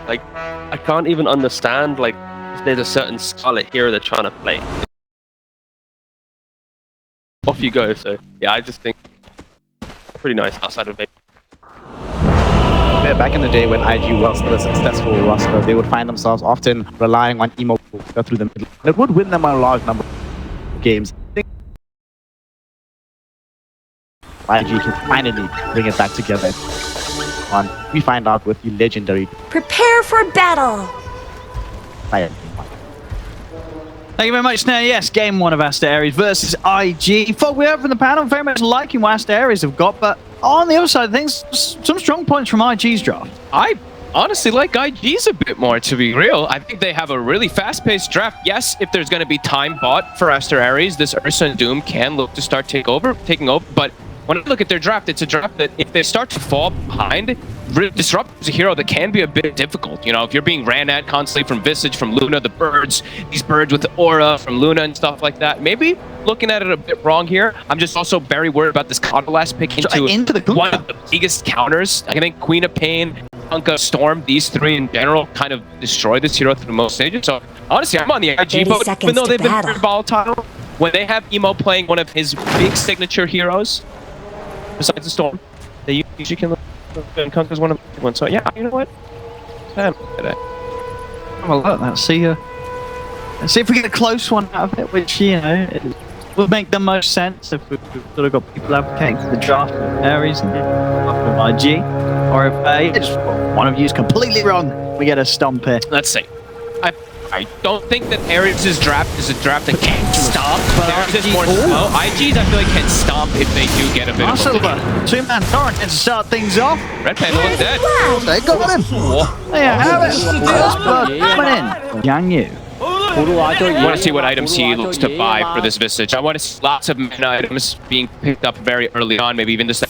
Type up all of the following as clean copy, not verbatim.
Like, I can't even understand, like, if there's a certain Scarlet hero they're trying to play. Off you go, so, yeah, I just think pretty nice outside of it. Back in the day when IG was the successful roster, they would find themselves often relying on emo to go through the middle. It would win them a large number of games. IG can finally bring it back together. We find out with the legendary Prepare for battle! Fire. Thank you very much. Now, yes, game one of Aster.Aries versus IG. Folk, we're from the panel very much liking what Aster.Aries have got, but on the other side of things, some strong points from IG's draft. I honestly like IG's a bit more, to be real. I think they have a really fast-paced draft. Yes, if there's going to be time bought for Aster.Aries, this Ursa and Doom can look to start taking over, but when I look at their draft, it's a draft that if they start to fall behind, Disrupt is a hero that can be a bit difficult. You know, if you're being ran at constantly from Visage, from Luna, the birds, these birds with the aura from Luna and stuff like that, maybe looking at it a bit wrong here. I'm just also very worried about this Caudalas pick into the one of the biggest counters. I think Queen of Pain, Kunkka, Storm, these three in general kind of destroy this hero through most stages. So honestly, I'm on the IG boat, even though they've been very volatile. When they have Emo playing one of his big signature heroes, besides the Storm, they usually can look, and Kunkka's one of the ones. So yeah, you know what? Have a look. Let's see if we get a close one out of it, which, you know, would make the most sense if we've sort of got people advocating for the draft of Aries and IG, or if one of you is completely wrong, we get a stomp here. Let's see. I don't think that Aries' draft is a draft that can stomp, but Aries is more slow. IG's, I feel like, can stomp if they do get a bit of a two-man torrent to start things off. Red Panda looks dead. They got him. There you have it. First blood coming in. Yang Yu. I want to see what items he looks to buy for this Visage. I want to see lots of mana items being picked up very early on, maybe even just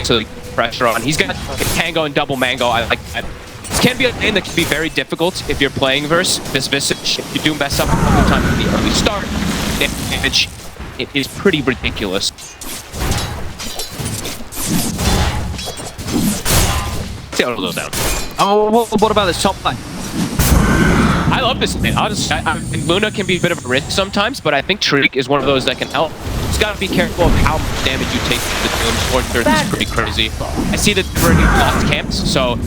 so pressure on. He's got Tango and Double Mango. I like that. This can be a lane that can be very difficult if you're playing versus this Visage. If you do mess up a couple times at the early start, damage, it is pretty ridiculous. See how it goes down. Oh, what about this top lane? I love this lane. I think Luna can be a bit of a risk sometimes, but I think Tariq is one of those that can help. Just gotta be careful of how much damage you take to the Doom. Sword is pretty crazy. I see that they're already lost camps, so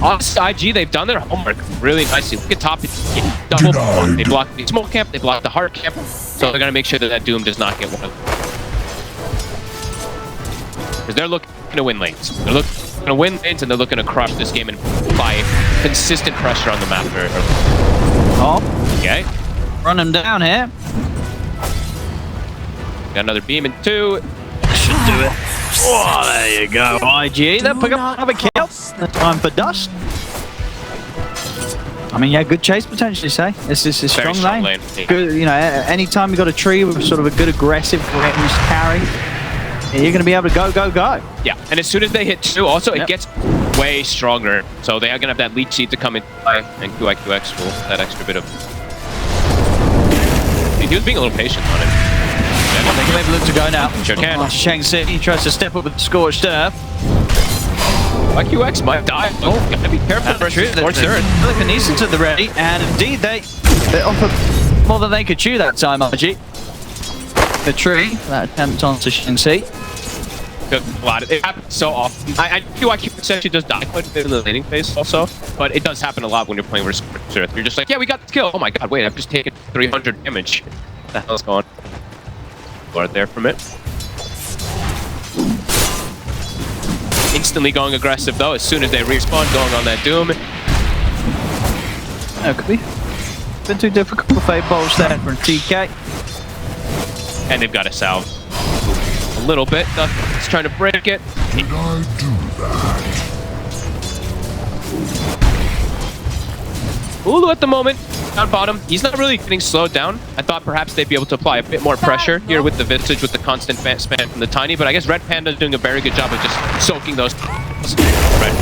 honestly, IG, they've done their homework really nicely. Look at top, it's double block. They block the smoke camp, they block the heart camp, so they're gonna make sure that that Doom does not get one of them. Because they're looking to win lanes. They're looking to win lanes, and they're looking to crush this game and apply consistent pressure on the map very early. Oh, okay. Run him down here. Got another beam in 2. Should do it. Oh, there you go. IG, they'll pick up another kill. Time for Dust. I mean, yeah, good chase potentially, say. This is a strong lane. Good, you know, anytime you got a tree with sort of a good aggressive range carry, you're going to be able to go. Yeah, and as soon as they hit 2, also, it gets way stronger. So they are going to have that leech seed to come in and QIQX will that extra bit of... He was being a little patient on it. They can maybe look to go now. Sure can. Shang City tries to step up with the Scorched Earth. QX might die. Oh, gotta be careful for Scorched Earth. Telekinesis at the ready, and indeed they offer more than they could chew that time, IG. The tree, that attempt onto Shang City. It happens so often. I do QX actually does die quite a bit in the laning phase also, but it does happen a lot when you're playing versus Scorched Earth. You're just like, yeah, we got the kill. Oh my god, wait, I've just taken 300 damage. What the hell's going on? Guard there from it. Instantly going aggressive though, as soon as they respawn, going on that Doom. That could be a bit too difficult for Fade Bolts there from TK. And they've got a salve. A little bit. It's trying to break it. Did I do that? Ulu at the moment, down bottom. He's not really getting slowed down. I thought perhaps they'd be able to apply a bit more pressure here with the Visage, with the constant spam from the Tiny, but I guess Red Panda is doing a very good job of just soaking those. Red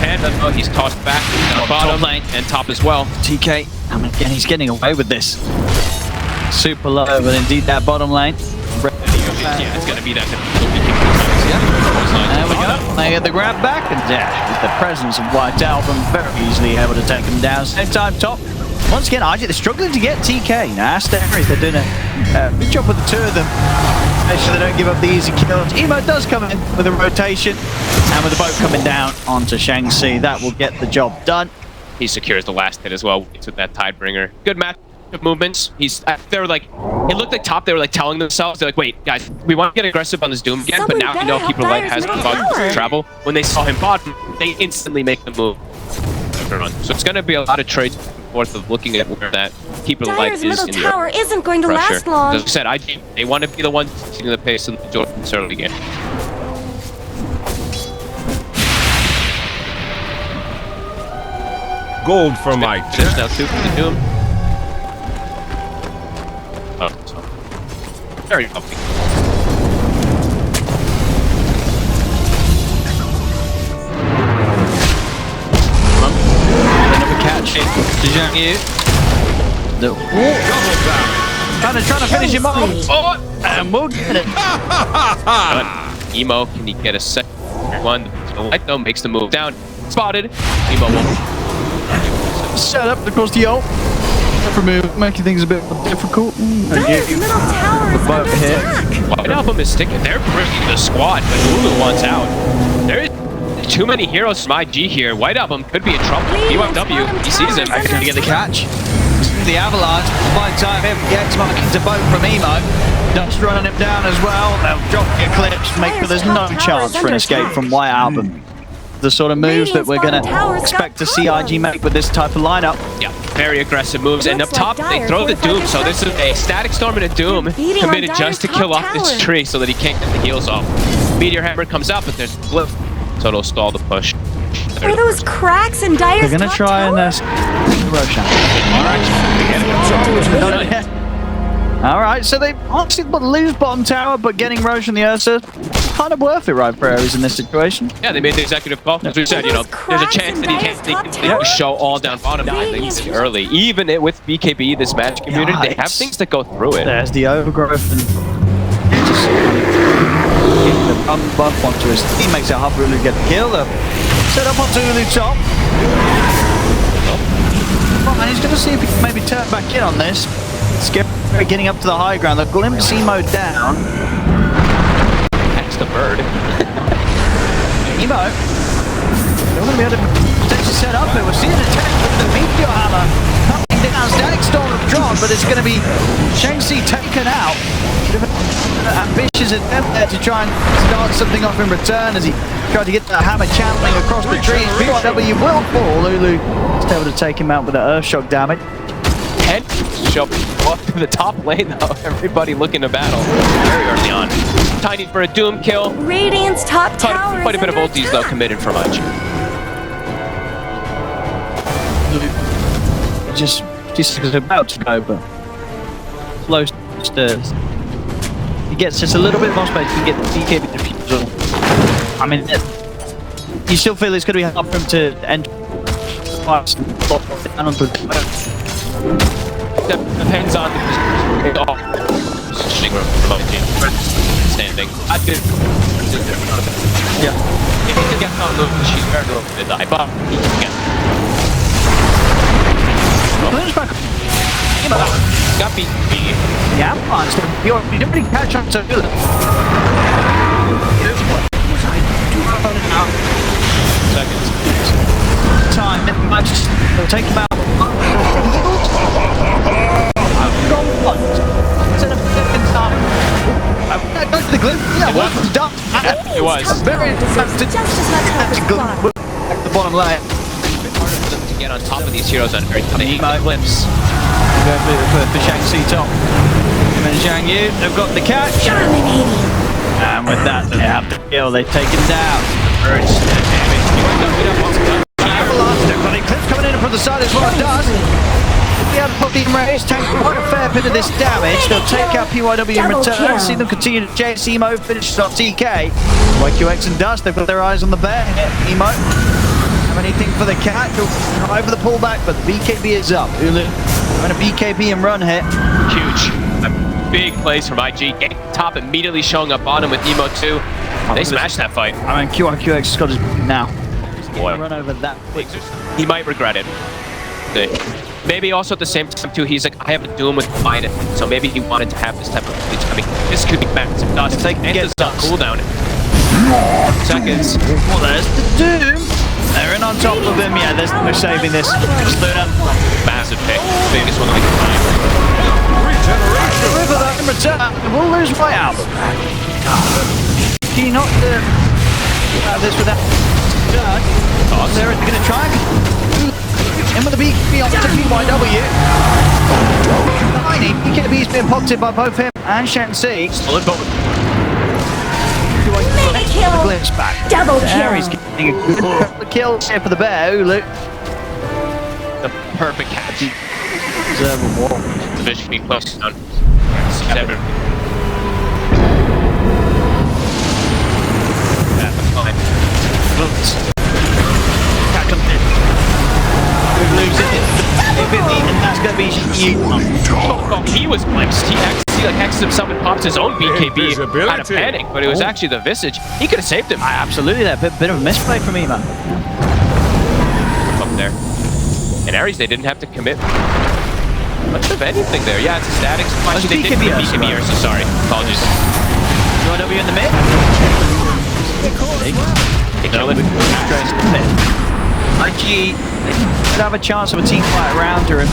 Panda, oh, he's tossed back down bottom lane and top as well. TK, I mean, again, he's getting away with this. Super low, but indeed that bottom lane. Yeah, it's going to be that. There we go. They get the grab back, and with the presence of White Album, very easily able to take him down. Same time top. Once again, RG, they're struggling to get TK. Now, Aster.Aries, they're doing a good job with the two of them. Make sure they don't give up the easy kills. Emo does come in with a rotation, and with the boat coming down onto Shang-Chi, that will get the job done. He secures the last hit as well with that Tidebringer. Good match of movements. They were like, it looked like top, they were like telling themselves, they're like, wait, guys, we want to get aggressive on this Doom again, but now we know Keeper Light has travel. When they saw him bottom, they instantly make the move. So it's going to be a lot of trades back and forth of looking at where that Keeper Light is in middle tower isn't going to pressure. last long. As I said, they want to be the ones setting the pace in the Jordan's early game. Gold for my There's now two for the Doom. Oh, so. Very healthy. Another catch in to Zhang Yu. No. Trying to finish him off. Oh, and we'll get it. Emo, can he get a second one? Light though makes the move down. Spotted. Emo won't. Set up across the ult. For move, making things a bit more difficult. Dire's middle tower is under attack. White Album is sticking. They're bringing the squad, but Hulu wants out. There is too many heroes from IG here. White Album could be in trouble. BYW, he sees him. Going to get the catch. The Avalanche, by the time him gets marking to boat from Emo. Dust running him down as well. They'll drop the Eclipse, but there's no chance for an escape from White Album. The sort of moves that we're going to expect to see IG make with this type of lineup. Yeah, very aggressive moves. And up top, they throw the Doom. So this is a Static Storm and a Doom committed just to kill off this tree so that he can't get the heals off. Meteor Hammer comes out, but there's a blip. So it'll stall the push. Are those cracks in Dire's They're going to try and Roshan. Alright, so they honestly lose bottom tower, but getting Roshan the Ursa, kind of worth it, right, for Aries in this situation. Yeah, they made the executive call. As we said, you know, there's a chance that he can't show all down bottom things early. Even with BKB, this match community, they have things that go through it. There's the overgrowth and just giving the buff onto his team makes it hard for Ulu to get the kill. Set up onto Ulu top. Oh, and he's going to see if he can maybe turn back in on this. Scary getting up to the high ground. They'll glimpse Emo down. That's the bird. Emo. They're going to be able to potentially set up it. We're seeing an attack with the Meteor Hammer. Coming down. Static Storm have drawn, but it's going to be Shang-Chi taken out. Ambitious attempt there to try and start something off in return as he tried to get the hammer channeling across the trees. BYW will fall. Lulu is able to take him out with the Earthshock damage. Head shove up to the top lane though. Everybody looking to battle very early on. Tiny for a Doom kill. Radiant's top tower Quite a bit of ultis though committed from IG. Just is about to go, but slow stairs. He gets just a little bit more space to get the DK defusal. I mean, you still feel it's going to be hard for him to enter down onto the depends on the positioning standing. I did. Yeah. If he can get on the she's very low to die, but he can get. Got beat. Yeah, you didn't really catch up to Ulu. Seconds. Time, it might just take him out. The glitch. Yeah, it was done. It was. Very just as much the bottom line. To get on top of these heroes on very tough glimpse. Go for Shang-Chi top. And then Zhang Yu, they've got the catch. And with that, they have the kill. They take him down. They've got Eclipse coming in from the side as well. It does. The outputting race take quite a fair bit of this damage. They'll take out PYW in return. See them continue to chase Emo. Finishes on TK. YQX and Dust, they've got their eyes on the bear. Emo. Have anything for the catch? He'll try for the pullback, but the BKB is up. Ulu having a BKB and run hit. Huge. A big plays from IG. Getting top, immediately showing up bottom with Emo 2. They smashed that fight. I mean, QRQX has got his now. Boy. Run over that quick. He might regret it. Maybe also at the same time too, he's like, I have a Doom with mine, so maybe he wanted to have this type of fleet coming. This could be massive dust. If they can and get does not dust. cool down. Seconds. Well, there's the Doom. They're in on top of him. Yeah, there's no saving this. Luna. Massive pick. Biggest one we can find. River that in return. We'll lose way out. Can you not this without Toss. they're going to try in with the BKB on to PYW. Tiny BKB's been popped in by both him and Shensi. Solid both. Mega kill. Glimpse back. Double Aries kill. getting a good kill here for the bear. Ulu. The perfect catch. Deserve a wall. The vision being close down. Seven. That's fine. And that's going to be you. Oh, he was glimpsed. He actually like hexed himself and popped his own BKB out of panic, but it was actually the Visage. He could have saved him. Absolutely, that bit of a misplay from Ema. Up there. And Aries, they didn't have to commit much of anything there. Yeah, it's a static. Actually, they did commit BKB, so sorry. Apologies. You want to be in the mid? They kill it. IG could have a chance of a team fight around her if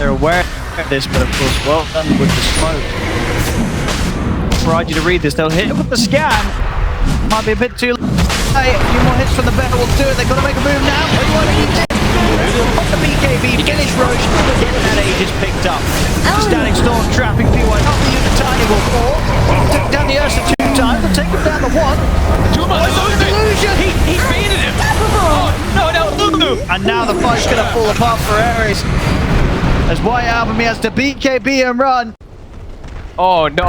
they're aware of this, but of course, well done with the smoke. For IG to read this, they'll hit it with the scan. Might be a bit too late. A few more hits from the bear will do it. They've got to make a move now. The BKB finish Roche. Getting that age is picked up. Static Storm trapping PY. Not the unit tiny will fall. Took down the Ursa 2 times. They'll take him down the 1. Illusion! He baited him. Oh, no. And now the fight's going to fall apart for Aries. As White Album, he has to BKB and run. Oh, no.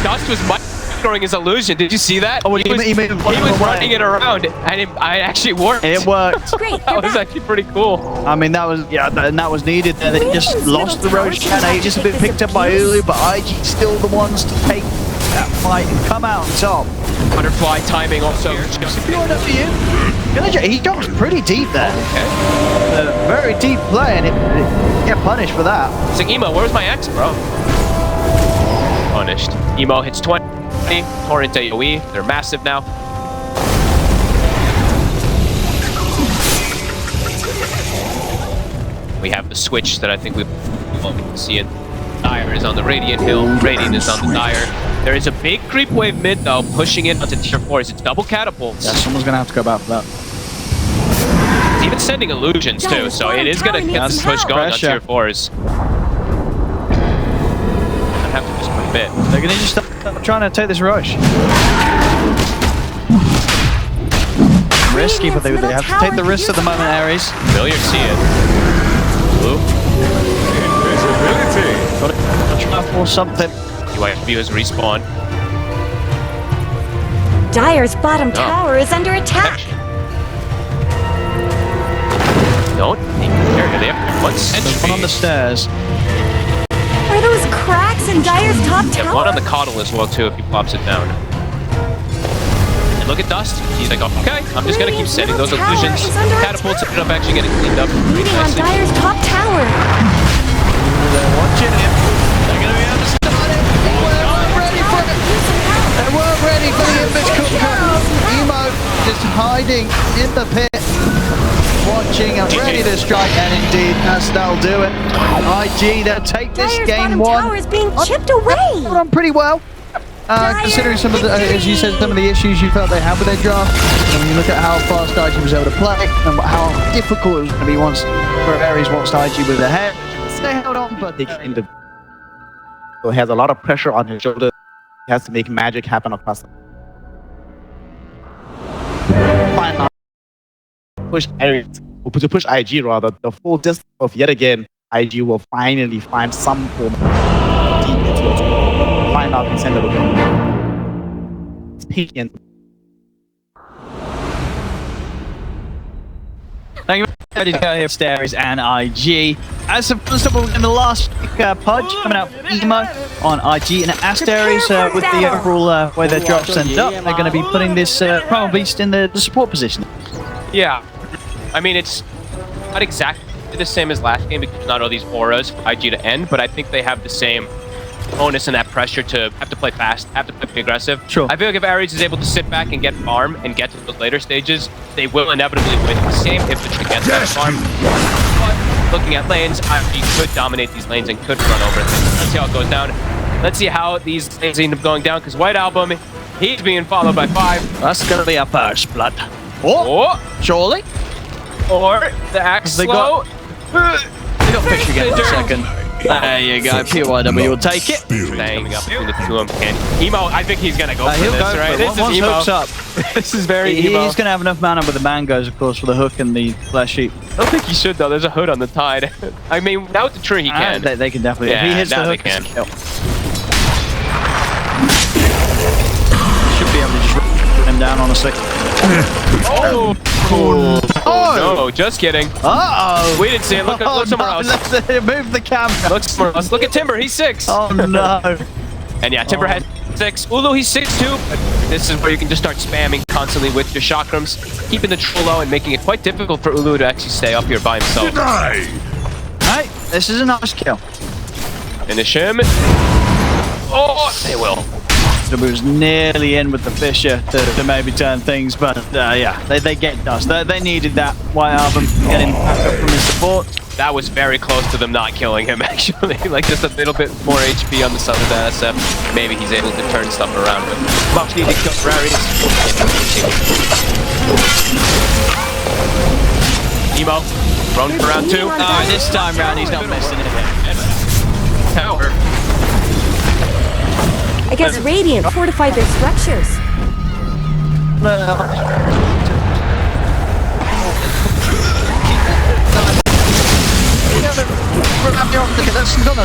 Dust was throwing his illusion. Did you see that? Oh, he was running it around, and it actually worked. It worked. Great, That was actually pretty cool. I mean, that was, yeah, and that was needed. They just lost the Roche and Aegis, a bit picked up by Ulu, but IG still the ones to take that fight and come out on top. Butterfly timing also. He jumps pretty deep there. Okay. Very deep play, and it get punished for that. It's like, Emo, where's my X, bro? Punished. Emo hits 20. Torrent AoE. They're massive now. We have the switch that I think we won't see it. Dire is on the Radiant Hill. Radiant is on the Dire. There is a big creep wave mid though, pushing in onto tier 4s. It's double catapults. Yeah, someone's gonna have to go back for that. It's even sending illusions too, so it is gonna get this push going on tier 4s. I have to just commit. They're gonna just start trying to take this rush. Risky, but they have to take the risk at the moment, Aries. Billiard, see it. Blue. Gotta try for something. UIFB has respawn. Dire's bottom tower is under attack. Don't think they have one sentry. One on the stairs. Are those cracks in Dire's top Yeah, tower? one on the Coddle as well too if he pops it down. And look at Dust. He's like, okay, I'm just gonna keep sending those illusions. Catapults ended up actually getting cleaned up pretty Leading on nicely. Dire's top tower. They're watching him. They're gonna be able to start it. They weren't ready for it. They weren't ready for the Invictus. Emo just hiding in the pit. Watching and ready to strike, and indeed, that'll do it. IG, they'll take this Dire's game bottom one. tower is being chipped away. Done pretty well. Considering some of the, as you said, some of the issues you felt they had with their draft, and when you look at how fast IG was able to play, and how difficult it was going to be once for Aries once IG was ahead, they held on, but they kind of. So he has a lot of pressure on his shoulders. He has to make magic happen across the push Aries, or to push IG rather, the full distance of yet again, IG will finally find some form of deep into it. Find out the center of it. It's peaky and Thank you very much here, Aster.Aries and IG. As of in the last pudge coming out from Emo on IG and Aster.Aries with the overall way their drops end up. They're going to be putting this Primal Beast in the support position. Yeah. I mean, it's not exactly the same as last game because not all these auras for IG to end, but I think they have the same onus and that pressure to have to play fast, have to play aggressive. Sure. I feel like if Aries is able to sit back and get farm and get to those later stages, they will inevitably win the game if the tree gets that farm. But looking at lanes, IG could dominate these lanes and could run over things. Let's see how it goes down. Let's see how these lanes end up going down because White Album, he's being followed by 5. That's going to be a first blood. Oh, Surely? or the axe They slow. got fish again for a second. There you go. PYW will take it. Coming up between the two of them. And Emo, I think he's going to go for He'll this, go for right? it. This is Once Emo. hook's up. This is very He's Emo. going to have enough mana with the mangoes, of course, for the hook and the flesh sheep. I don't think he should, though. There's a hood on the tide. I mean, without the tree, he can. They can definitely. Yeah, if he hits the now hook, they can. it's a kill. Should be able to just put him down, honestly. No, just kidding. Uh-oh! We didn't see it. Look somewhere else. Let's move the camera. Look somewhere else. Look at Timber. He's 6. Oh, no. And yeah, Timber has 6. Ulu, he's 6'2". But this is where you can just start spamming constantly with your chakrams, keeping the troll low and making it quite difficult for Ulu to actually stay up here by himself. Denied. Hey, this is a nice kill. Finish him. Oh, they will. It was nearly in with the Fisher to maybe turn things, but yeah, they get dust. They needed that White Album getting back up from his support. That was very close to them not killing him, actually. Like, just a little bit more HP on the side of the SF. Maybe he's able to turn stuff around, but much needed kill for Aries. Emo, run for round 2. This time round he's not missing it. Tower. I guess Radiant fortified their structures.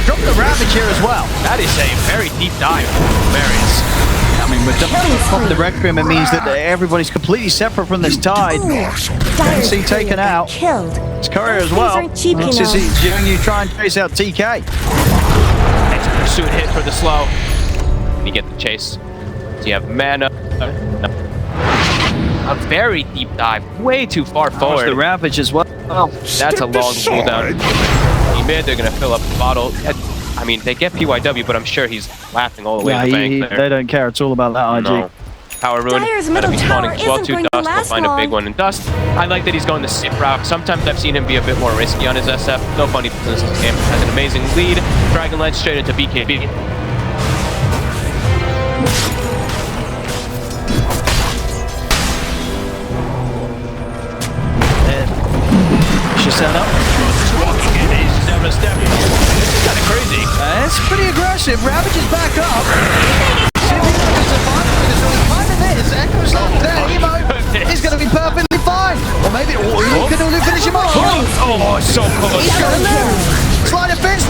Drop the Ravage here as well. That is a very deep dive from Aries. I mean, with the Requiem, it means that everybody's completely separate from this tide. Dyer's taken courier out. Killed. It's Courier as These well. aren't cheap, you know. You try and chase out TK. Next pursuit hit for the slow. And you get the chase. So you have mana. No. A very deep dive. Way too far forward. The Ravage as well. That's a long cooldown. Mid, they're going to fill up the bottle. I mean, they get PYW, but I'm sure he's laughing all the way to the bank there. They don't care. It's all about that IG. No. Power Rune, Dyer's gonna middle be spawning tower as well isn't too. going to Dust will last find a big long. one in Dust. I like that he's going the safe route. Sometimes I've seen him be a bit more risky on his SF. No funny business in this game. Has an amazing lead. Dragonlance straight into BKB. She set up. This is kind of crazy. It's pretty aggressive. Ravage is back up. See if he can survive. Because Echo's not there. Emo is going to be perfectly fine. Or maybe he can only finish him off. Oh, so close. He's going to slide a fist.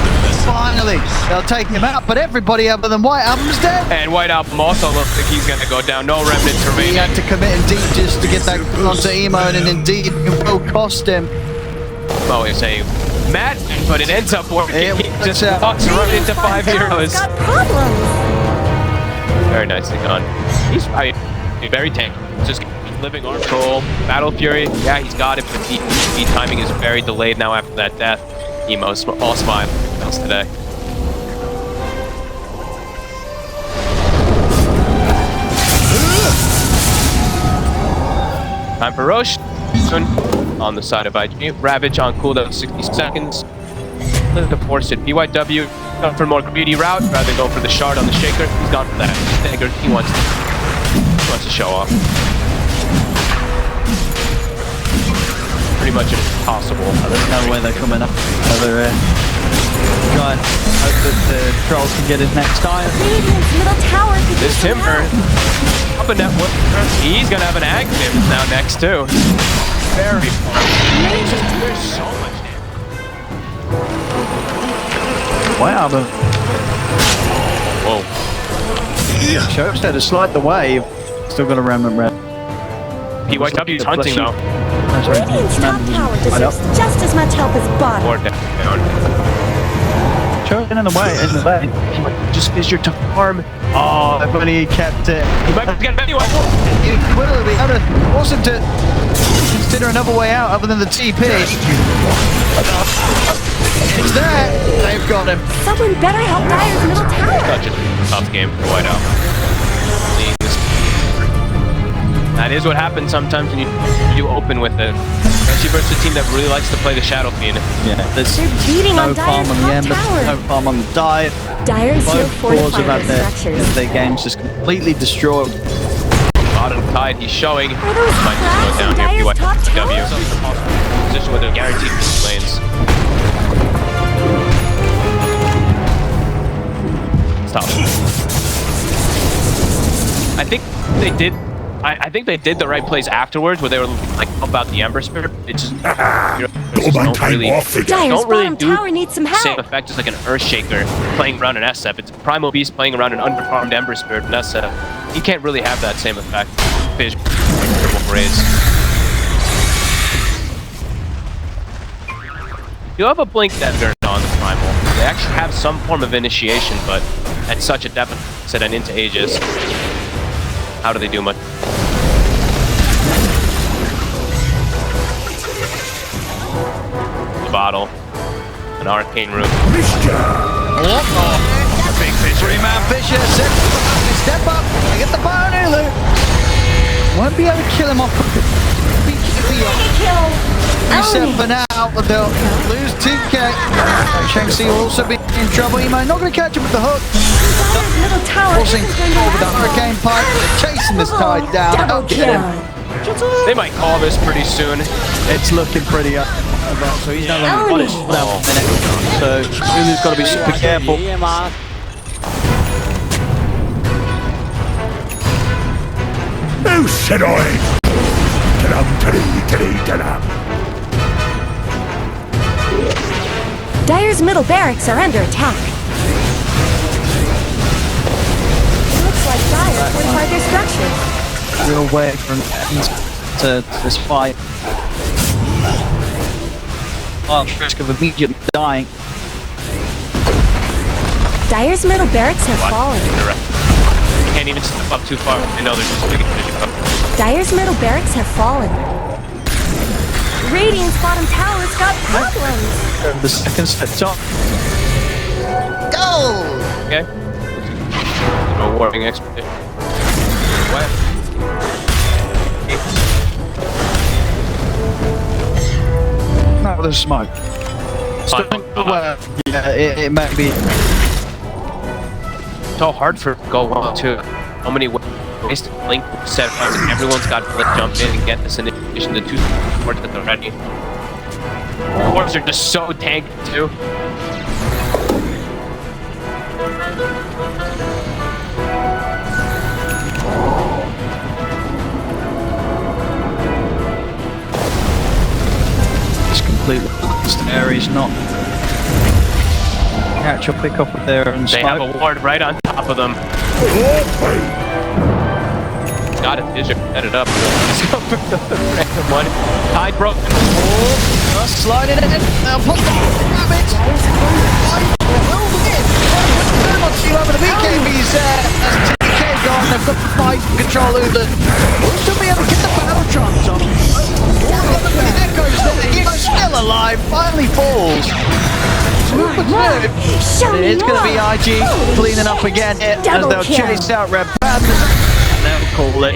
Finally, they'll take him out. But everybody other than White Album's dead. And White Album also looks like he's going to go down. No remnants He remaining. had to commit indeed just to get that onto Emo, and indeed it will cost him. Oh, it's a Matt, but it ends up working. He just works out. walks right into 5 heroes. Got problems. Very nicely done. He's very tanky. Just living arm control. Battle Fury, yeah, he's got it, but the timing is very delayed now after that death. Emo's all smiles today. Time for Roche. On the side of IG. Ravage on cooldown 60 seconds. Look to force it. BYW gone for a more greedy route rather than going for the shard on the shaker. He's gone for that dagger. He wants to show off. Pretty much impossible. There's no way they're coming up. They're trying to hope that the Trolls can get his next time. Radiant's middle tower could This use some Timber help. up in that one. He's gonna have an active now next too. Very far. There's so much damage. Wow, but Whoa. Shows had to slide the wave. Still got a remnant red. PYW's hunting though. That's right. Radiant's top tower Right up. deserves just as much help as bottom. Or down. Choking in the way, He might just fissure to farm. Oh, if only he kept it. He might get him anyway. He would have been able to force him to consider another way out other than the TP. It's there. They've got him. Someone better help Dire's middle tower. Such a tough game for Whiteout. Seeing this. That is what happens sometimes when you open with it. Especially versus a team that really likes to play the Shadow Fiend. Yeah, there's They're beating no on farm Dire's on the top Ember, tower. no farm on the dive. Dire's no Both cores have fortified had their their structures. games just completely destroyed. Bottom tide, he's showing. Are those Might just cracks go down in here. Dire's top W. tower? Position where they're guaranteed 50 lanes. Stop. I think they did. I think they did the right plays afterwards, where they were like about the Ember Spirit. It just, don't really, Dire's don't really bottom do tower needs some the same help. effect as like an Earthshaker playing around an SF. It's Primal Beast playing around an underfarmed Ember Spirit and SF. He can't really have that same effect. Fish, triple raise. You have a Blink Dagger on the Primal. They actually have some form of initiation, but at such a deficit and into Aegis, how do they do much? The bottle, an arcane room. Big fish. Three-man Fisher. Step up. Get the bar Ulu. Won't be able to kill him off. Reset for now, but they'll lose 2k. Shanxi will also be in trouble. He might not going to catch him with the hook. Dire's middle tower Forcing isn't going to over the last long. hurricane pipe. They're chasing this tide down. Double Don't get him. kill. They might call this pretty soon. It's looking pretty up. So he's no longer got it for that minute. So Ulu's got to be super careful. No said I. Dire's middle barracks are under attack. Looks like Dire fortified their structures. Real way from to this fight. Oh, risk of immediately dying. Dire's middle barracks have fallen. Can't even step up too far. I know there's just a big vision up. Dire's middle barracks have fallen. Radiant's bottom tower's got problems. The second set up. Okay. No warping expedition. What? No, there's smoke. Well, yeah, it might be. It's so hard for Go 1 too. How many ways to blink set fronts and everyone's got to jump in and get this initiation. The two supports that they're ready. The cores are just so tanky too. It's completely lost. Aries not catch or pick up with their own They have a smoke. ward right on top of them. Got it, Fisher. Set it up. Let's go for the random one. Tide broken. Slide it in. Now put the rabbit. Over the BKB's there. As TK gone, they've got the fight control Ulu. Should be able to get the battle drums on. Echoes there. He's still alive. Finally falls. Show me It's going to be more. IG cleaning up again as Double they'll kill. chase out Red Panthers. And they'll call it.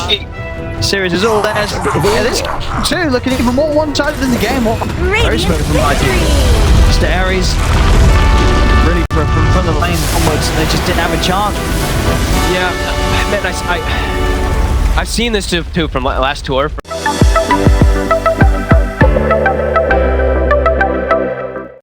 IG series is all theirs. Yeah, this too looking even more one-sided than the game. Very Radiant smooth from IG. victory. Aster.Aries really from the lane onwards, they just didn't have a chance. Yeah, man, I've seen this too from last tour.